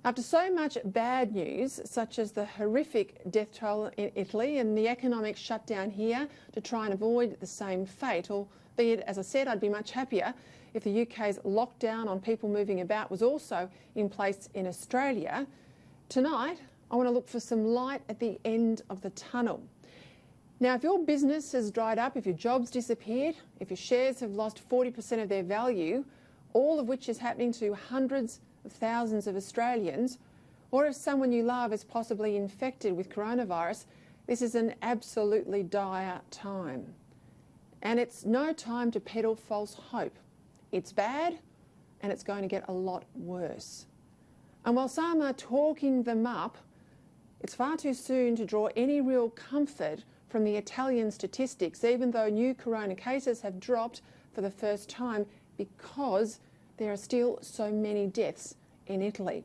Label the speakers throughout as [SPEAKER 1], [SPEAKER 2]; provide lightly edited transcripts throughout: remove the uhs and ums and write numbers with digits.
[SPEAKER 1] After so much bad news, such as the horrific death toll in Italy and the economic shutdown here to try and avoid the same fate, albeit, as I said, I'd be much happier if the UK's lockdown on people moving about was also in place in Australia, tonight I want to look for some light at the end of the tunnel. Now, if your business has dried up, if your job's disappeared, if your shares have lost 40% of their value, all of which is happening to hundreds of thousands of Australians, or if someone you love is possibly infected with coronavirus, this is an absolutely dire time. And it's no time to peddle false hope. It's bad, and it's going to get a lot worse. And while some are talking them up, it's far too soon to draw any real comfort from the Italian statistics, even though new corona cases have dropped for the first time because there are still so many deaths in Italy.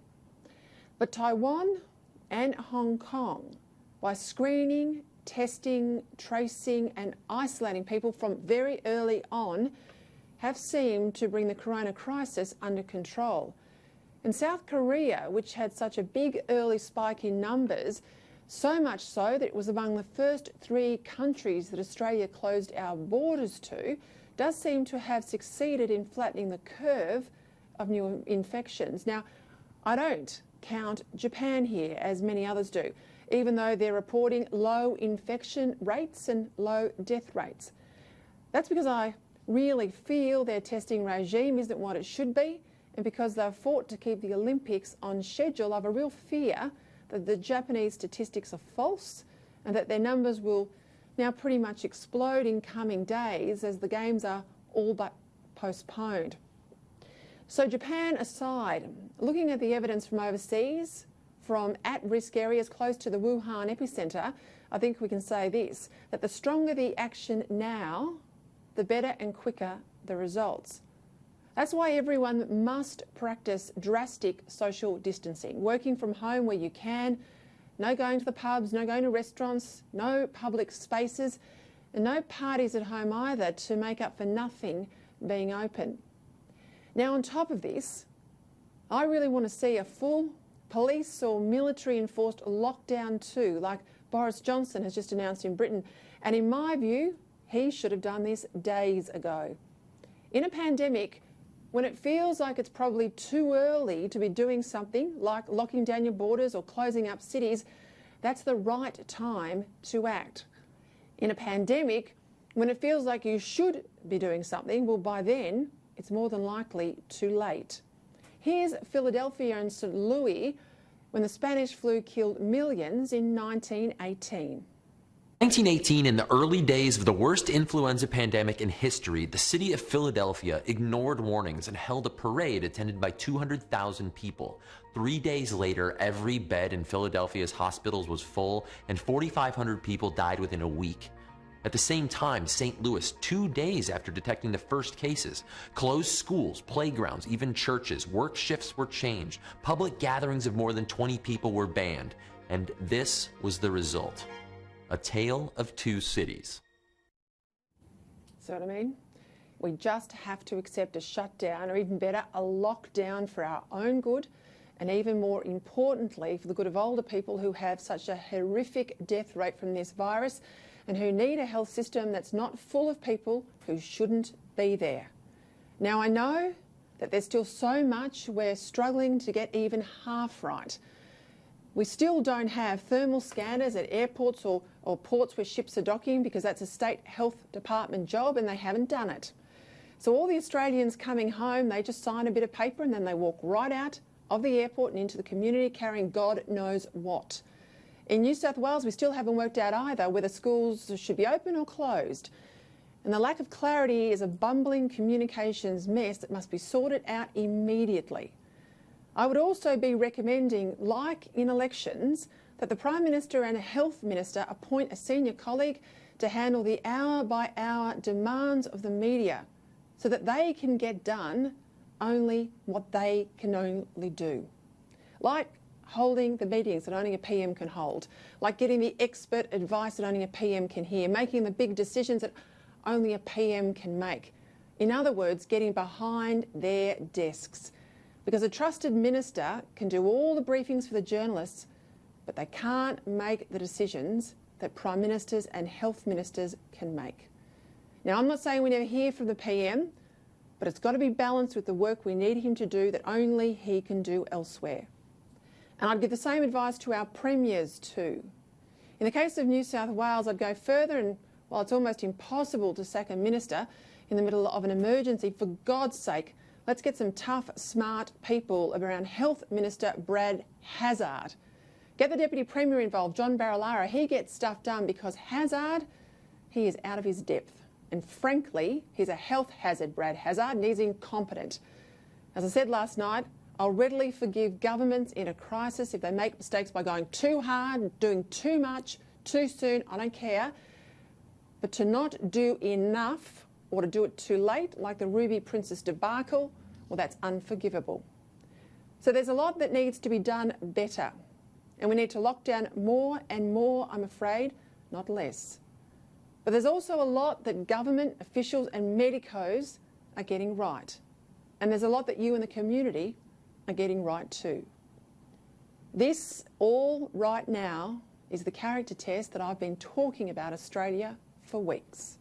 [SPEAKER 1] But Taiwan and Hong Kong, by screening, testing, tracing and isolating people from very early on, have seemed to bring the corona crisis under control. And South Korea, which had such a big early spike in numbers, so much so that it was among the first 3 countries that Australia closed our borders to, does seem to have succeeded in flattening the curve of new infections. Now, I don't count Japan here, as many others do, even though they're reporting low infection rates and low death rates. That's because I really feel their testing regime isn't what it should be, and because they've fought to keep the Olympics on schedule, I have a real fear that the Japanese statistics are false and that their numbers will now pretty much explode in coming days as the Games are all but postponed. So Japan aside, looking at the evidence from overseas, from at-risk areas close to the Wuhan epicentre, I think we can say this, that the stronger the action now, the better and quicker the results. That's why everyone must practice drastic social distancing, working from home where you can, no going to the pubs, no going to restaurants, no public spaces, and no parties at home either to make up for nothing being open. Now, on top of this, I really want to see a full police or military-enforced lockdown too, like Boris Johnson has just announced in Britain. And in my view, he should have done this days ago. In a pandemic, when it feels like it's probably too early to be doing something like locking down your borders or closing up cities, that's the right time to act. In a pandemic, when it feels like you should be doing something, well, by then, it's more than likely too late. Here's Philadelphia and St. Louis when the Spanish flu killed millions in 1918.
[SPEAKER 2] 1918, in the early days of the worst influenza pandemic in history, the city of Philadelphia ignored warnings and held a parade attended by 200,000 people. 3 days later, every bed in Philadelphia's hospitals was full and 4,500 people died within a week. At the same time, St. Louis, 2 days after detecting the first cases, closed schools, playgrounds, even churches. Work shifts were changed. Public gatherings of more than 20 people were banned. And this was the result. A tale of 2 cities.
[SPEAKER 1] See what I mean? We just have to accept a shutdown, or even better, a lockdown for our own good, and even more importantly, for the good of older people who have such a horrific death rate from this virus and who need a health system that's not full of people who shouldn't be there. Now, I know that there's still so much we're struggling to get even half right. We still don't have thermal scanners at airports or ports where ships are docking because that's a state health department job and they haven't done it. So all the Australians coming home, they just sign a bit of paper and then they walk right out of the airport and into the community carrying God knows what. In New South Wales, we still haven't worked out either whether schools should be open or closed. And the lack of clarity is a bumbling communications mess that must be sorted out immediately. I would also be recommending, like in elections, that the Prime Minister and a Health Minister appoint a senior colleague to handle the hour-by-hour demands of the media so that they can get done only what they can only do. Like holding the meetings that only a PM can hold, like getting the expert advice that only a PM can hear, making the big decisions that only a PM can make. In other words, getting behind their desks. Because a trusted minister can do all the briefings for the journalists, but they can't make the decisions that Prime Ministers and Health Ministers can make. Now, I'm not saying we never hear from the PM, but it's got to be balanced with the work we need him to do that only he can do elsewhere. And I'd give the same advice to our premiers too. In the case of New South Wales, I'd go further, and while it's almost impossible to sack a minister in the middle of an emergency, for God's sake, let's get some tough, smart people around Health Minister Brad Hazzard. Get the Deputy Premier involved, John Barilaro. He gets stuff done because Hazzard, he is out of his depth. And frankly, he's a health hazard, Brad Hazzard, and he's incompetent. As I said last night, I'll readily forgive governments in a crisis if they make mistakes by going too hard, doing too much, too soon, I don't care. But to not do enough or to do it too late, like the Ruby Princess debacle, well, that's unforgivable. So there's a lot that needs to be done better. And we need to lock down more and more, I'm afraid, not less. But there's also a lot that government officials and medicos are getting right. And there's a lot that you and the community are getting right too. This all right now is the character test that I've been talking about Australia for weeks.